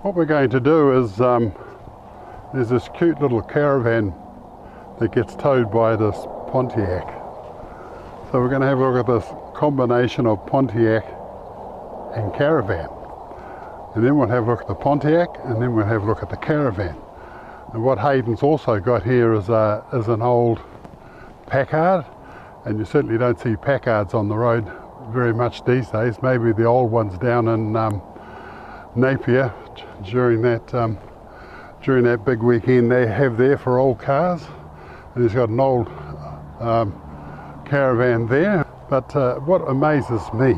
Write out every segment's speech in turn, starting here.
What we're going to do is, there's this cute little caravan that gets towed by this Pontiac. So we're going to have a look at this combination of Pontiac and caravan. And then we'll have a look at the Pontiac, and then we'll have a look at the caravan. And what Hayden's also got here is an old Packard, and you certainly don't see Packards on the road very much these days. Maybe the old ones down in Napier during that big weekend they have there for old cars. And he's got an old caravan there. But what amazes me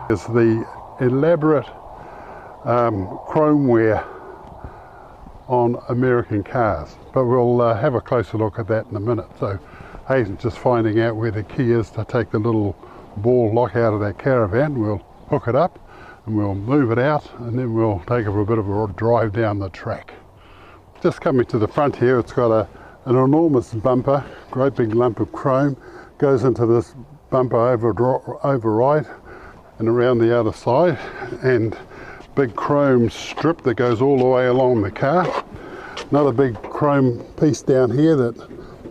is the elaborate chromeware on American cars. But we'll have a closer look at that in a minute. So Hayden's just finding out where the key is to take the little ball lock out of that caravan. We'll hook it up and we'll move it out, and then we'll take it for a bit of a drive down the track. Just coming to the front here, it's got an enormous bumper, great big lump of chrome, goes into this bumper override and around the other side, and big chrome strip that goes all the way along the car. Another big chrome piece down here that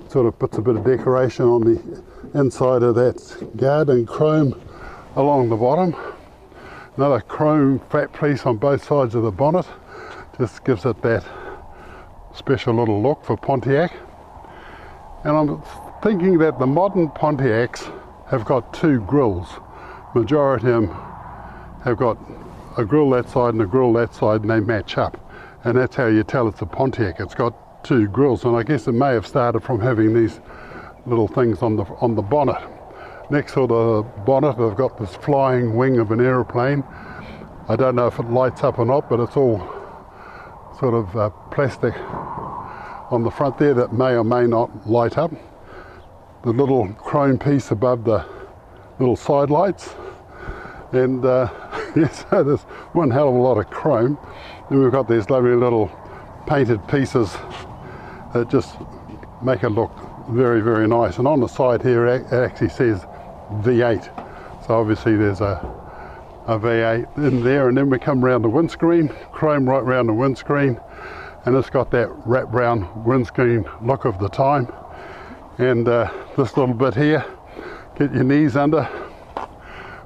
sort of puts a bit of decoration on the inside of that guard, and chrome along the bottom. Another chrome flat piece on both sides of the bonnet, just gives it that special little look for Pontiac. And I'm thinking that the modern Pontiacs have got two grills. Majority of them have got a grill that side and a grill that side, and they match up. And that's how you tell it's a Pontiac. It's got two grills, and I guess it may have started from having these little things on the bonnet. Next to the bonnet, they've got this flying wing of an aeroplane. I don't know if it lights up or not, but it's all sort of plastic on the front there that may or may not light up. The little chrome piece above the little side lights, and yes, so there's one hell of a lot of chrome. Then we've got these lovely little painted pieces that just make it look very, very nice. And on the side here it actually says V8, so obviously there's a V8 in there. And then we come around the windscreen, chrome right around the windscreen, and it's got that wrap round windscreen look of the time. And this little bit here, get your knees under.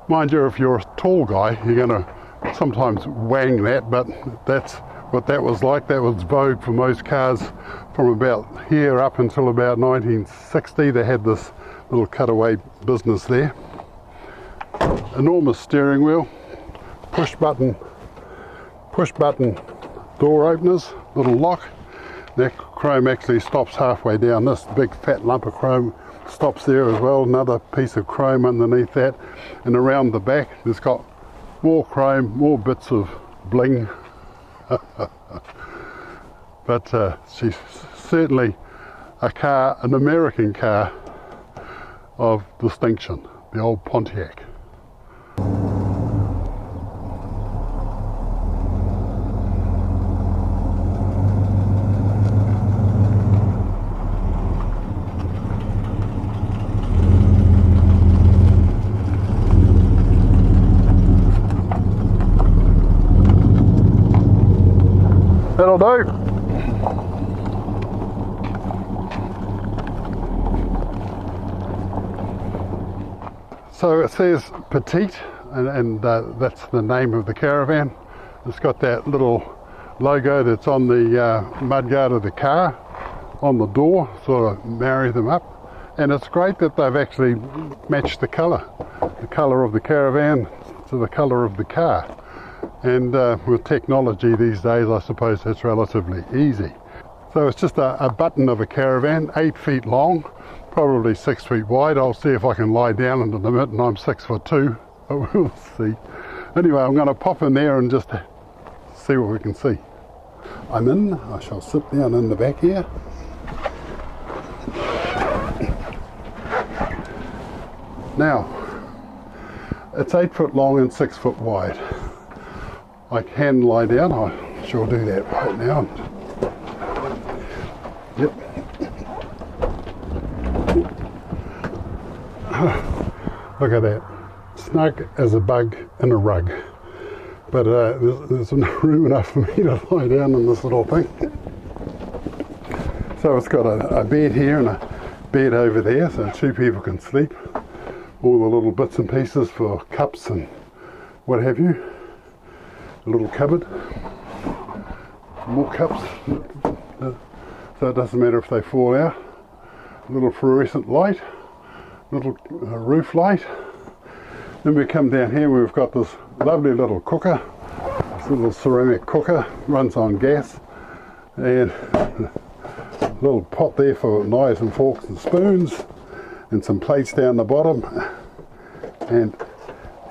Mind you, if you're a tall guy, you're going to sometimes wang that, but that's what that was like. That was vogue for most cars from about here up until about 1960. They had this little cutaway business there. Enormous steering wheel, push button door openers, little lock. That chrome actually stops halfway down. This big fat lump of chrome stops there as well. Another piece of chrome underneath that, and around the back there's got more chrome, more bits of bling. But she's certainly a car, an American car of distinction, the old Pontiac. That'll do. So it says Petite, and that's the name of the caravan. It's got that little logo that's on the mudguard of the car on the door, sort of marry them up. And it's great that they've actually matched the colour of the caravan to the colour of the car. And with technology these days, I suppose that's relatively easy. So it's just a button of a caravan, 8 feet long, probably 6 feet wide. I'll see if I can lie down in the mitt, and I'm 6'2", but we'll see. Anyway, I'm going to pop in there and just see what we can see. I'm in. I shall sit down in the back here. Now, it's 8 foot long and 6 foot wide. I can lie down. I shall do that right now. Yep. Look at that. Snug as a bug in a rug. but there's not room enough for me to lie down in this little thing. So it's got a bed here and a bed over there, so two people can sleep. All the little bits and pieces for cups and what have you. A little cupboard, more cups, so it doesn't matter if they fall out. A little fluorescent light, little roof light. Then we come down here, we've got this lovely little cooker, this little ceramic cooker, runs on gas, and a little pot there for knives and forks and spoons, and some plates down the bottom, and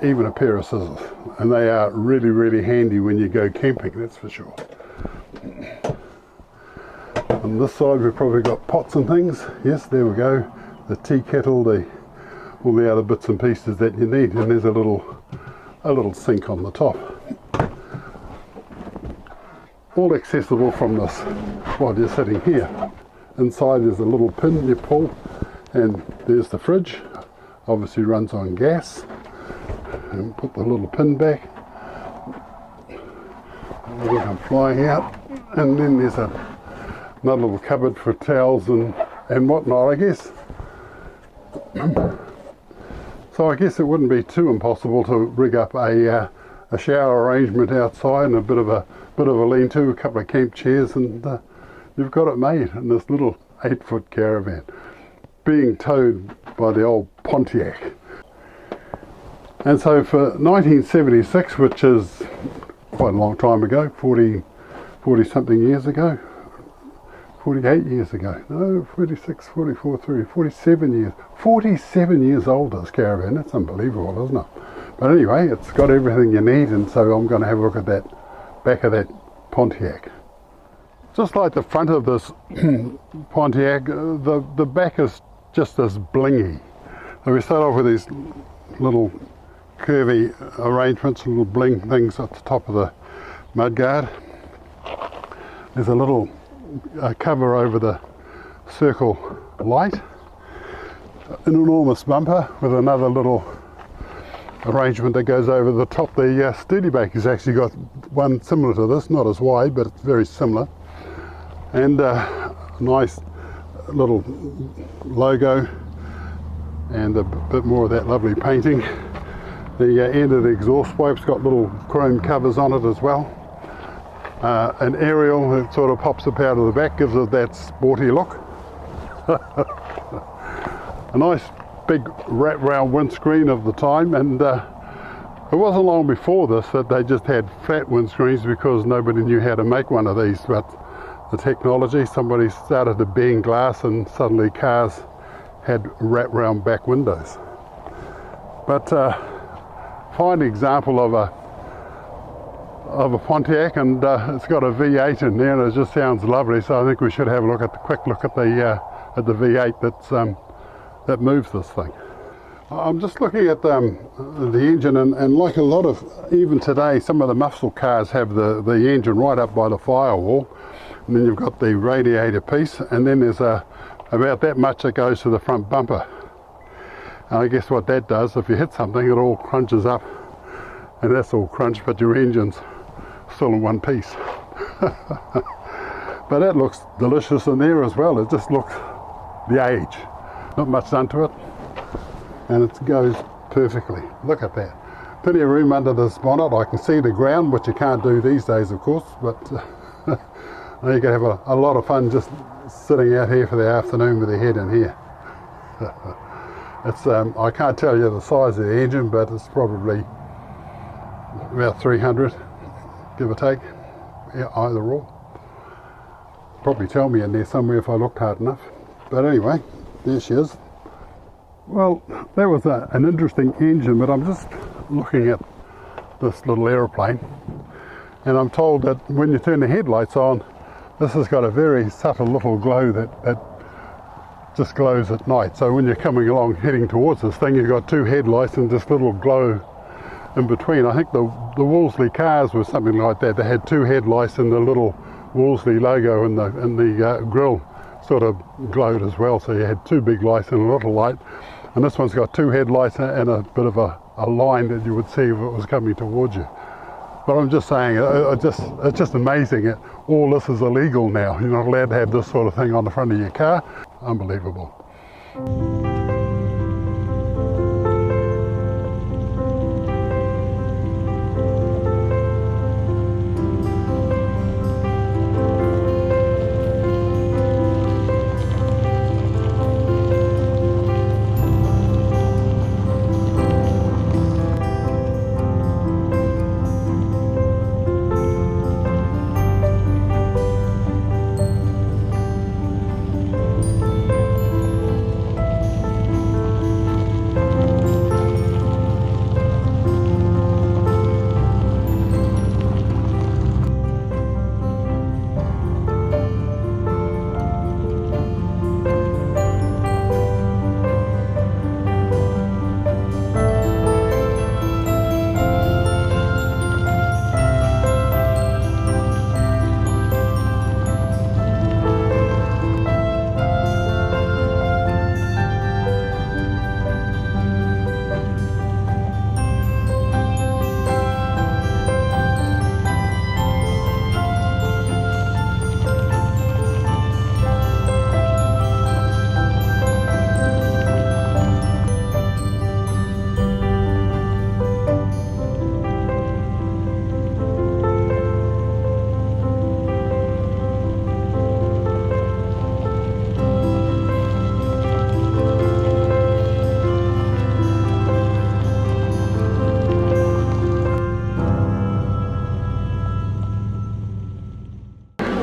even a pair of scissors. And they are really, really handy when you go camping, that's for sure. On this side we've probably got pots and things. Yes, there we go. The tea kettle, all the other bits and pieces that you need, and there's a little sink on the top. All accessible from this while you're sitting here. Inside there's a little pin you pull, and there's the fridge. Obviously runs on gas. And put the little pin back. It'll come flying out, and then there's another little cupboard for towels and whatnot, I guess. So I guess it wouldn't be too impossible to rig up a shower arrangement outside and a bit of a lean-to, a couple of camp chairs, and you've got it made in this little 8-foot caravan, being towed by the old Pontiac. And so for 1976, which is quite a long time ago, 40 something years ago, 48 years ago, no, 46, 44, 47 years old, this caravan. That's unbelievable, isn't it? But anyway, it's got everything you need, and so I'm going to have a look at that back of that Pontiac. Just like the front of this Pontiac, the back is just as blingy. So we start off with these little curvy arrangements, little bling things at the top of the mudguard. There's a little cover over the circle light, an enormous bumper with another little arrangement that goes over the top. The Studebaker's actually got one similar to this, not as wide, but it's very similar, and a nice little logo and a bit more of that lovely painting. The end of the exhaust pipe's got little chrome covers on it as well. An aerial that sort of pops up out of the back, gives it that sporty look. A nice big wrap round windscreen of the time, and it wasn't long before this that they just had flat windscreens because nobody knew how to make one of these, but the technology, somebody started to bend glass and suddenly cars had wrap round back windows. But fine example of a Pontiac, and it's got a V8 in there, and it just sounds lovely. So I think we should have a quick look at the V8 that moves this thing. I'm just looking at the engine, and like a lot of, even today, some of the muscle cars have the engine right up by the firewall, and then you've got the radiator piece, and then there's about that much that goes to the front bumper. And I guess what that does, if you hit something, it all crunches up, and that's all crunched, but your engine's still in one piece. But that looks delicious in there as well. It just looks the age. Not much done to it, and it goes perfectly. Look at that. Plenty of room under this bonnet. I can see the ground, which you can't do these days, of course, but you can have a lot of fun just sitting out here for the afternoon with your head in here. It's I can't tell you the size of the engine, but it's probably about 300, give or take, yeah, either or. Probably tell me in there somewhere if I looked hard enough. But anyway, there she is. Well, that was an interesting engine, but I'm just looking at this little aeroplane, and I'm told that when you turn the headlights on, this has got a very subtle little glow that just glows at night. So when you're coming along heading towards this thing, you've got two headlights and this little glow in between. I think the Wolseley cars were something like that. They had two headlights and the little Wolseley logo in the grille sort of glowed as well. So you had two big lights and a little light. And this one's got two headlights and a bit of a line that you would see if it was coming towards you. But I'm just saying, it's just amazing. All this is illegal now. You're not allowed to have this sort of thing on the front of your car. Unbelievable.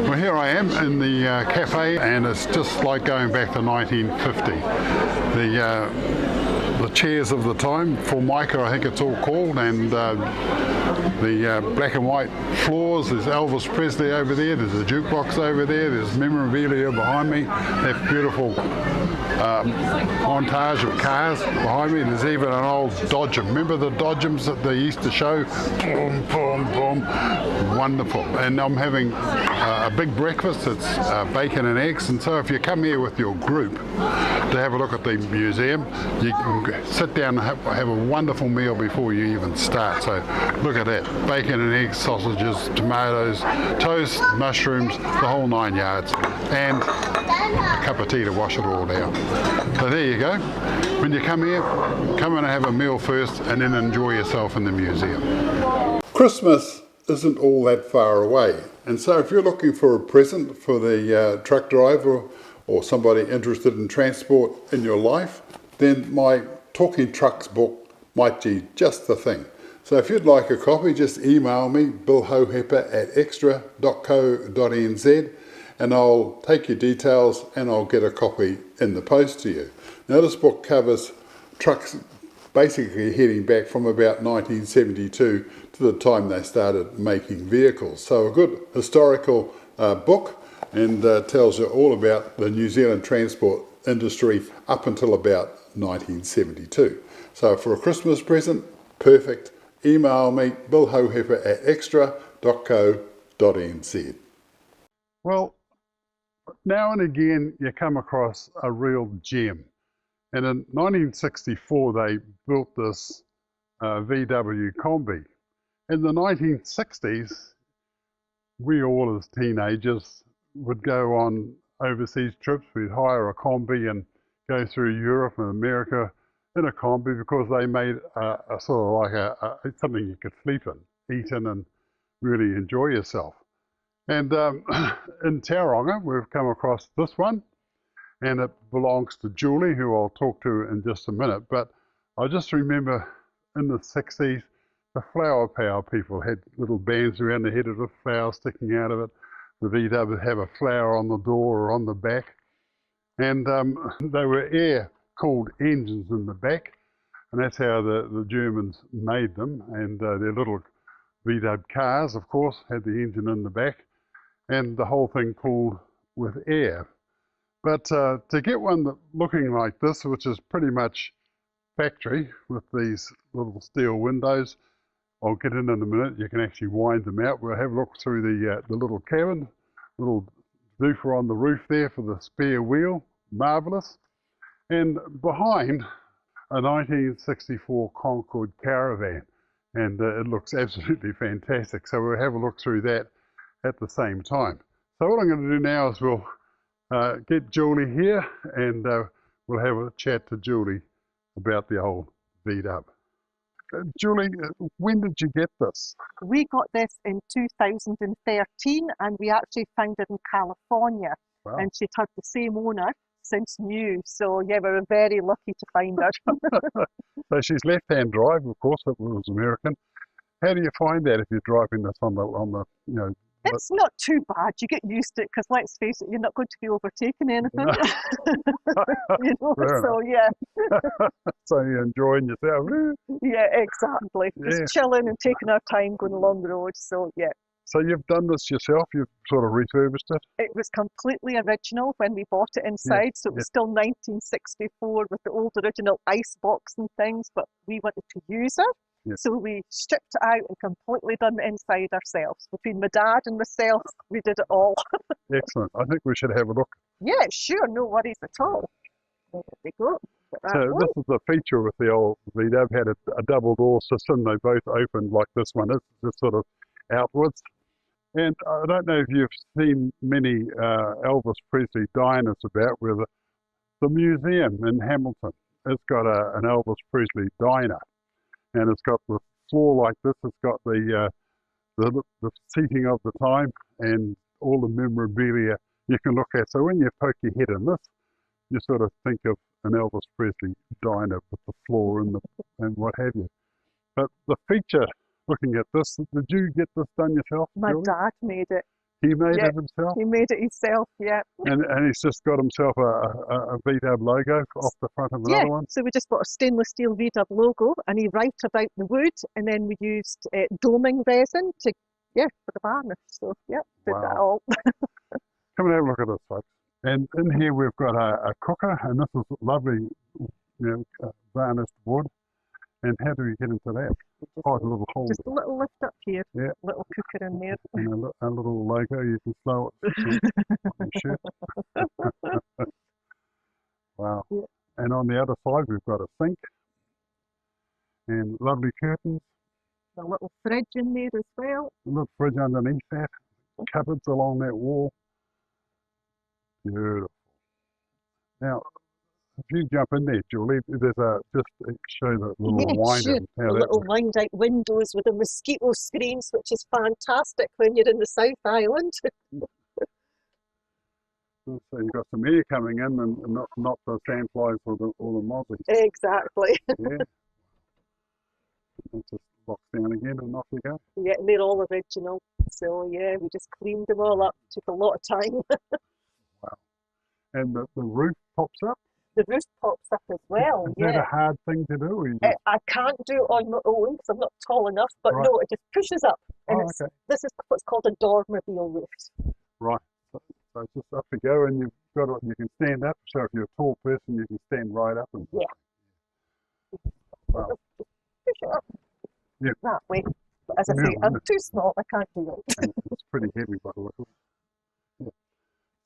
Well, here I am in the cafe, and it's just like going back to 1950. The chairs of the time, Formica I think it's all called, and the black and white floors. There's Elvis Presley over there, there's a jukebox over there, there's memorabilia behind me, that beautiful montage of cars behind me. There's even an old Dodgem. Remember the Dodgems that they used to show? Boom, boom, boom. Wonderful. And I'm having a big breakfast. It's bacon and eggs. And so if you come here with your group to have a look at the museum, you can sit down and have a wonderful meal before you even start. So look at that. Bacon and eggs, sausages, tomatoes, toast, mushrooms, the whole 9 yards. And a cup of tea to wash it all down. So there you go. When you come here, come and have a meal first and then enjoy yourself in the museum. Christmas isn't all that far away, and so if you're looking for a present for the truck driver or somebody interested in transport in your life, then my Talking Trucks book might be just the thing. So if you'd like a copy, just email me, billhohepper@extra.co.nz, and I'll take your details and I'll get a copy in the post to you. Now this book covers trucks basically heading back from about 1972 to the time they started making vehicles. So a good historical book, and tells you all about the New Zealand transport industry up until about 1972. So for a Christmas present, perfect. Email me, billhohepper@extra.co.nz. Well, now and again you come across a real gem. And in 1964 they built this VW Kombi. In the 1960s, we all as teenagers would go on overseas trips. We'd hire a Kombi and go through Europe and America in a Kombi because they made a sort of like something you could sleep in, eat in, and really enjoy yourself. And in Tauranga, we've come across this one, and it belongs to Julie, who I'll talk to in just a minute. But I just remember in the 60s, the flower power people had little bands around the head with flowers sticking out of it. The VW would have a flower on the door or on the back. And they were air-cooled engines in the back, and that's how the Germans made them. And their little VW cars, of course, had the engine in the back, and the whole thing cooled with air. But to get one looking like this, which is pretty much factory with these little steel windows, I'll get in a minute. You can actually wind them out. We'll have a look through the little cabin, little doofer on the roof there for the spare wheel, marvellous. And behind, a 1964 Concord caravan. and it looks absolutely fantastic. So we'll have a look through that at the same time. So what I'm going to do now is we'll get Julie here, and we'll have a chat to Julie about the old VW. Julie, when did you get this? We got this in 2013, and we actually found it in California. Wow. And she'd had the same owner since new. So yeah, we were very lucky to find her. So she's left-hand drive, of course, it was American. How do you find that if you're driving this on the you know? It's not too bad. You get used to it, because let's face it, you're not going to be overtaking anything. You know, so yeah. So you're enjoying yourself. Yeah, exactly. Yeah. Just chilling and taking our time going along the road. So yeah. So you've done this yourself? You've sort of refurbished it? It was completely original when we bought it inside, so it was still 1964 with the old original ice box and things, but we wanted to use it. So we stripped it out and completely done the inside ourselves. Between my dad and myself, we did it all. Excellent. I think we should have a look. Yeah, sure, no worries at all. There we go. So this is the feature with the old VW, had a double door system. They both opened like this one is, just sort of outwards. And I don't know if you've seen many Elvis Presley diners about, where the museum in Hamilton has got an Elvis Presley diner. And it's got the floor like this. It's got the seating of the time and all the memorabilia you can look at. So when you poke your head in this, you sort of think of an Elvis Presley diner with the floor and what have you. But the feature, looking at this, did you get this done yourself? My Julie? dad made it. He made it himself? He made it himself, yeah. And he's just got himself a VW logo off the front of another one? So we just bought a stainless steel VW logo, and he wrote about the wood, and then we used doming resin to, for the varnish. So, did that all. Come and have a look at this, folks. And in here we've got a cooker, and this is lovely, varnished wood. And how do we get into that? A little hole. Just a little lift up here. Yeah. Little cooker in there. And a little logo. You can slow it on your shirt. Wow. Yeah. And on the other side we've got a sink and lovely curtains. A little fridge in there as well. A little fridge underneath that. Cupboards along that wall. Beautiful. Now, if you jump in there, Julie, there's just show the little wind. Sure. The little wind-out windows with the mosquito screens, which is fantastic when you're in the South Island. So you've got some air coming in, and not the sandflies or the mozzies. Exactly. Yeah. It just locks down again, and off you go. Yeah, and they're all original. So yeah, we just cleaned them all up. Took a lot of time. Wow. And the roof pops up? The roof pops up as well. Is that a hard thing to do? I can't do it on my own because I'm not tall enough, but no, it just pushes up. And this is what's called a dormobile roof. Right. So it's just up to go, and you can stand up. So if you're a tall person, you can stand right up. And Wow. Push it up. Yeah. That way. But as I say, I'm too small. I can't do it. It's pretty heavy by the look of it.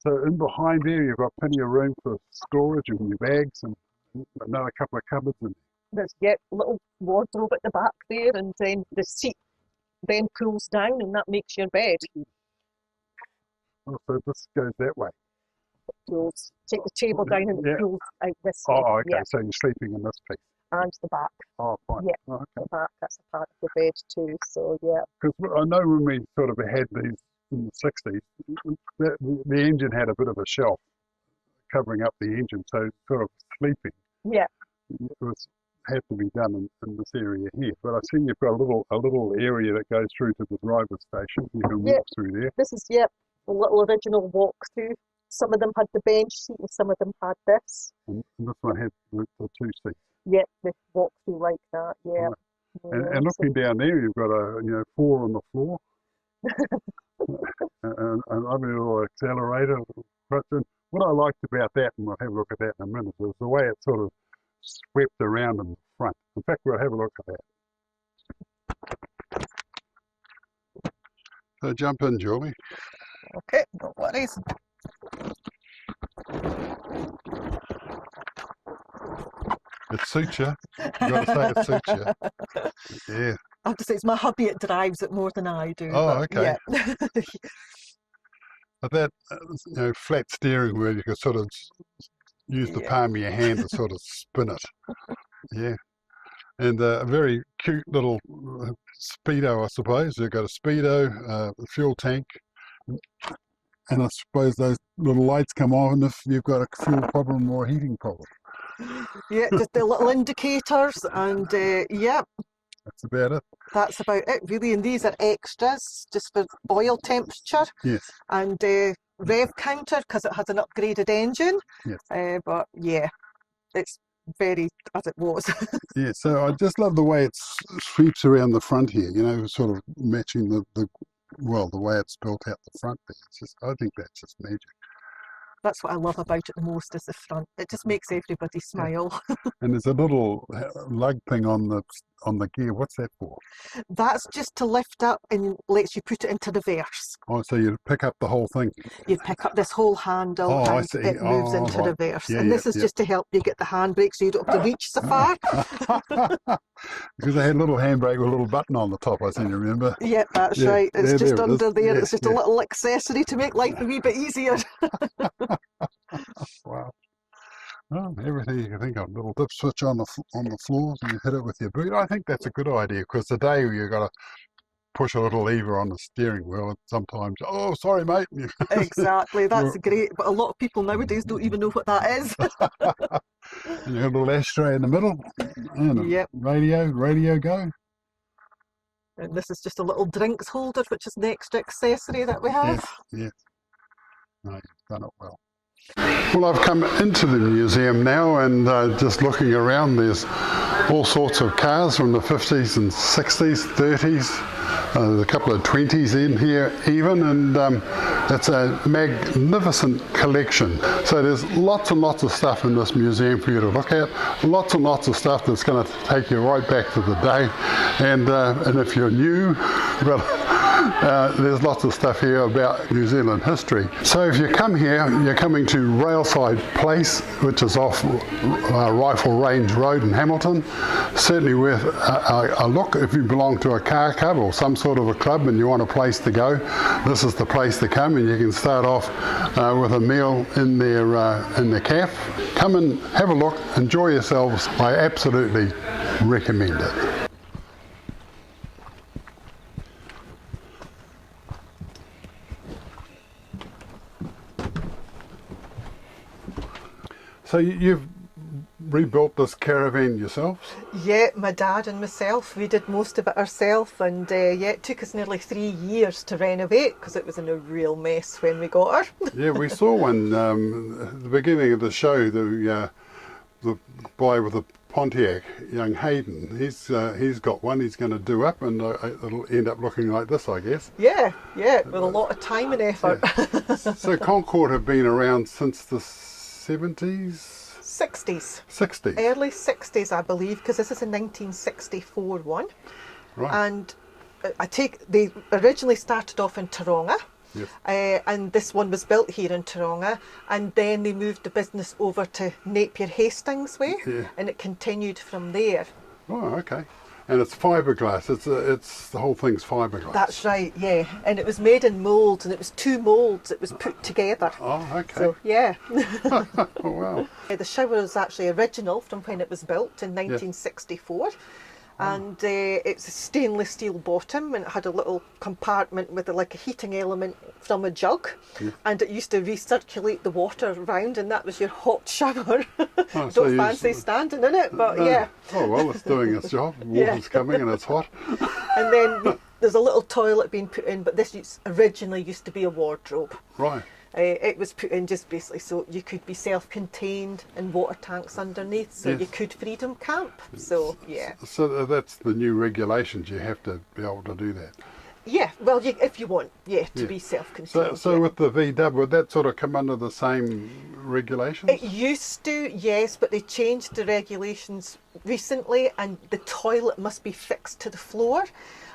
So in behind there, you've got plenty of room for storage and your bags, and another couple of cupboards. And there's a little wardrobe at the back there, and then the seat then pulls down, and that makes your bed. Oh, so this goes that way. It pulls. Take the table down and it pulls out this way. Oh, okay. So you're sleeping in this piece. And the back. Oh, fine. Yeah, okay. The back, that's a part of the bed too, so yeah. Because I know when we sort of had these in the 60s, the engine had a bit of a shelf covering up the engine, so sort of sleeping had to be done in this area here. But I see you've got a little area that goes through to the driver's station. You can walk through there. This is, a little original walk-through. Some of them had the bench seat and some of them had this. And this one had the two seats. Yeah, the walk-through like that, Right. And looking down there, you've got 4 on the floor. and a lovely little accelerator. But what I liked about that, and we'll have a look at that in a minute, is the way it sort of swept around in the front. In fact, we'll have a look at that. So jump in, Julie. Okay, no worries. It suits you. You've got to say it suits you. Yeah. I have to say it's my hubby that drives it more than I do. Oh, But okay. yeah. But that flat steering wheel, you can sort of use the Yeah. palm of your hand to sort of spin it. Yeah. And a very cute little speedo, I suppose. You've got a speedo, a fuel tank, and I suppose those little lights come on if you've got a fuel problem or a heating problem. Yeah, just the little indicators, and yeah, That's about it. that's about it really. And these are extras just for oil temperature Yes, and rev counter because it has an upgraded engine. yes. But yeah, it's very as it was. Yeah, so I just love the way it sweeps around the front here, sort of matching the way it's built out the front there. It's just, I think that's just magic. That's what I love about it the most is the front. It just makes everybody smile. And there's a little lug thing on the gear. What's that for? That's just to lift up and lets you put it into reverse. Oh, so you pick up the whole thing. You pick up this whole handle I and see. it moves into Right. reverse. Yeah, and this is just to help you get the handbrake so you don't have to reach so far. Because they had a little handbrake with a little button on the top, I seem to remember. Yeah, that's Yeah, right. It's just there it under is. there. Yeah, It's just a little accessory to make life a wee bit easier. Wow. Well, everything you can think of. Little dip switch on the floors and you hit it with your boot. I think that's a good idea because today you've got to push a little lever on the steering wheel and sometimes, oh, sorry, mate. Exactly. That's great. But a lot of people nowadays don't even know what that is. And you have a little ashtray in the middle and Yep. radio go. And this is just a little drinks holder, which is an extra accessory that we have. Yes. No, you've done it well. Well, I've come into the museum now and just looking around, there's all sorts of cars from the 50s and 60s, 30s, there's a couple of 20s in here even, and it's a magnificent collection. So there's lots and lots of stuff in this museum for you to look at, lots and lots of stuff that's going to take you right back to the day, and if you're new, well, there's lots of stuff here about New Zealand history. So if you come here, you're coming to Railside Place, which is off Rifle Range Road in Hamilton. Certainly worth a look if you belong to a car club or some sort of a club and you want a place to go. This is the place to come, and you can start off with a meal in the cafe. Come and have a look, enjoy yourselves. I absolutely recommend it. So you've rebuilt this caravan yourselves? Yeah, my dad and myself, we did most of it ourselves, and yeah, it took us nearly 3 years to renovate because it was in a real mess when we got her. Yeah, we saw one at the beginning of the show, the boy with the Pontiac, young Hayden. He's got one he's going to do up, and it'll end up looking like this, I guess. Yeah, with a lot of time and effort. Yeah. So Concord have been around since the 70s? 60s. 60s. Early 60s, I believe, because this is a 1964 one. Right. And they originally started off in Taronga. Yes. And this one was built here in Taronga, and then they moved the business over to Napier Hastings Way, and it continued from there. Oh, okay. And it's fiberglass. It's the whole thing's fiberglass. That's right, yeah. And it was made in moulds, and it was 2 moulds. It was put together. Oh, okay. So yeah. Oh, wow. The Shoiw was actually original from when it was built in 1964. And it's a stainless steel bottom, and it had a little compartment with like a heating element from a jug, and it used to recirculate the water around, and that was your hot shower. Oh, so Don't fancy standing in it, but yeah. Oh well, it's doing its job. Water's coming and it's hot. And then there's a little toilet being put in, but this originally used to be a wardrobe. Right. It was put in just basically so you could be self-contained and water tanks underneath, so you could freedom camp. So yeah. So that's the new regulations. You have to be able to do that. Yeah, well, if you want, to be self-contained. So with the VW, would that sort of come under the same regulations? It used to, yes, but they changed the regulations recently, and the toilet must be fixed to the floor.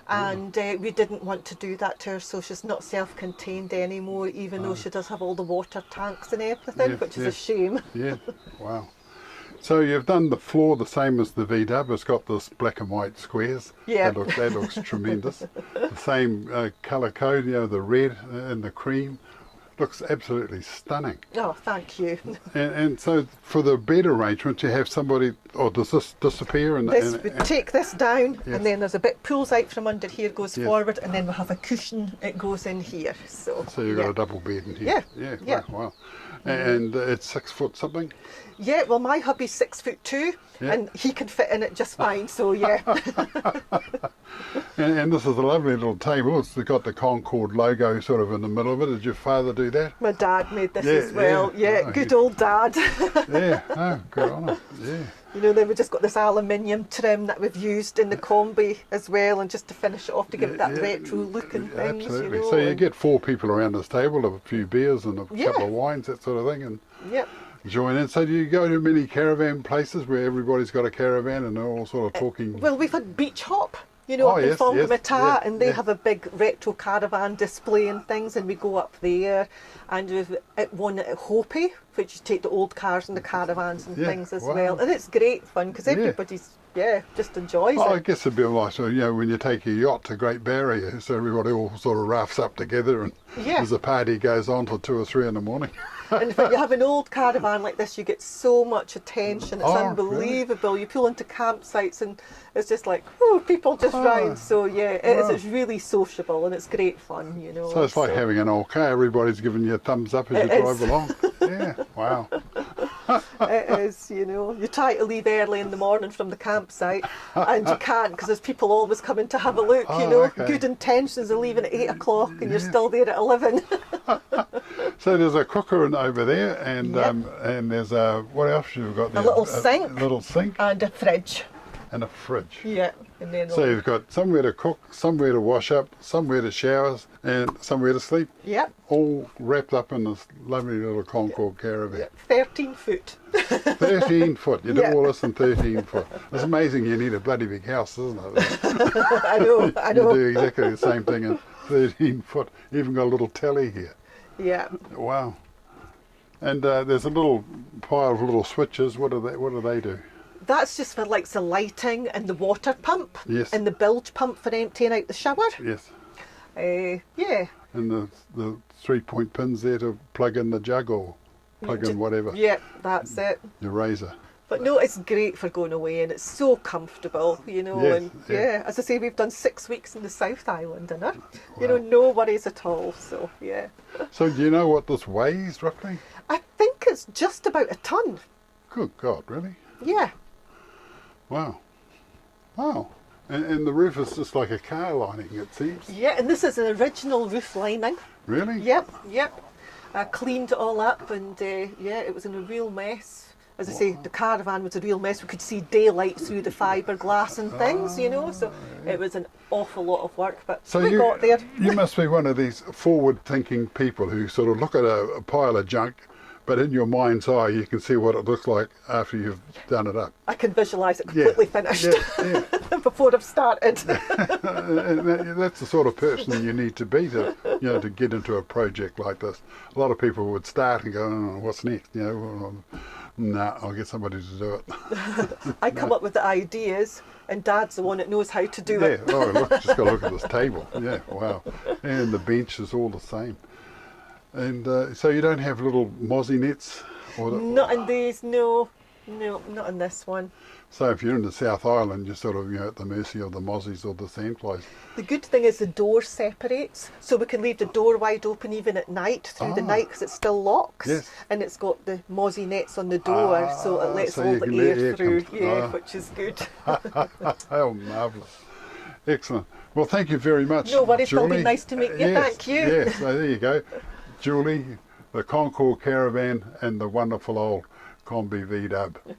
And we didn't want to do that to her, so she's not self-contained anymore, even though she does have all the water tanks and everything, which is a shame. Yeah, wow. So you've done the floor the same as the VW. It's got this black and white squares. Yeah. That looks tremendous. The same colour code, the red and the cream. Looks absolutely stunning. Oh, thank you. And so for the bed arrangement, you have somebody, or does this disappear? We take this down, yes. and then there's a bit pulls out from under here, goes forward, and then we have a cushion, it goes in here. So you've got a double bed in here? Yeah. Wow. And it's 6 foot something? Yeah, well, my hubby's 6'2", and he can fit in it just fine, so yeah. And this is a lovely little table. It's got the Concord logo sort of in the middle of it. Did your father do that? My dad made this as well. Yeah, good old dad. Yeah, good on him. Yeah. You know, then we just got this aluminium trim that we've used in the Kombi as well, and just to finish it off to give it that retro look and things. Absolutely. You know, so you get 4 people around this table, a few beers and a couple of wines, that sort of thing, and join in. So do you go to many caravan places where everybody's got a caravan and they're all sort of talking? Well, we've had Beach Hop. You know, up in Pontiac, and they have a big retro caravan display and things, and we go up there, and we've one at Hopi, which you take the old cars and the caravans and things as well, and it's great fun because everybody's just enjoys it. I guess it'd be like, when you take your yacht to Great Barrier, so everybody all sort of rafts up together, and as the party goes on till 2 or 3 in the morning. And if you have an old caravan like this, you get so much attention. It's unbelievable. Really? You pull into campsites and it's just like, people just round. So it's really sociable and it's great fun, you know. So it's like having an old car. Everybody's giving you a thumbs up as you drive along. Yeah, wow. It is, you know. You try to leave early in the morning from the campsite and you can't because there's people always coming to have a look, you know. Okay. Good intentions of leaving at 8 o'clock and you're still there at 11. So there's a cooker over there, and there's what else you've got there? A little sink. A little sink. And a fridge. And a fridge. Yeah. And then so you've got somewhere to cook, somewhere to wash up, somewhere to shower, and somewhere to sleep. Yeah. All wrapped up in this lovely little Concord caravan. Yeah. 13 foot. 13 foot. You do all this in 13 foot. It's amazing you need a bloody big house, isn't it? I know. You do exactly the same thing in 13 foot. You even got a little telly here. Yeah. Wow. And there's a little pile of little switches. What do they do? That's just for like the lighting and the water pump. Yes. And the bilge pump for emptying out the shower. Yes. Yeah. And the 3-point pins there to plug in the jug or plug in whatever. Yeah, that's it. Your razor. But no, it's great for going away and it's so comfortable, you know. Yes, and as I say, we've done 6 weeks in the South Island, and you know, no worries at all. So yeah. So do you know what this weighs roughly? I think it's just about a ton. Good God, really? Yeah. Wow. Wow. And the roof is just like a car lining, it seems. Yeah, and this is an original roof lining. Really? Yep. I cleaned it all up, and it was in a real mess. As I say, the caravan was a real mess. We could see daylight through the fiberglass and things, you know, so it was an awful lot of work, but we got there. You must be one of these forward-thinking people who sort of look at a pile of junk, but in your mind's eye you can see what it looks like after you've done it up. I can visualise it completely finished before I've started. And that's the sort of person you need to be to get into a project like this. A lot of people would start and go, oh, what's next? Nah, I'll get somebody to do it. I come up with the ideas, and Dad's the one that knows how to do it. Yeah, look, just got to look at this table. Yeah, wow. And the bench is all the same. And so you don't have little mozzie nets? Not in these, no, not in this one. So if you're in the South Island, you're sort of at the mercy of the mozzies or the sandflies. The good thing is the door separates, so we can leave the door wide open even at night, through the night, because it still locks. Yes. And it's got the mozzie nets on the door, so it lets all the air through, which is good. Oh, marvellous. Excellent. Well, thank you very much, No worries, Julie. it'll be nice to meet you. Yes, Thank you. Yes, so there you go. Julie, the Concord caravan and the wonderful old Kombi VW.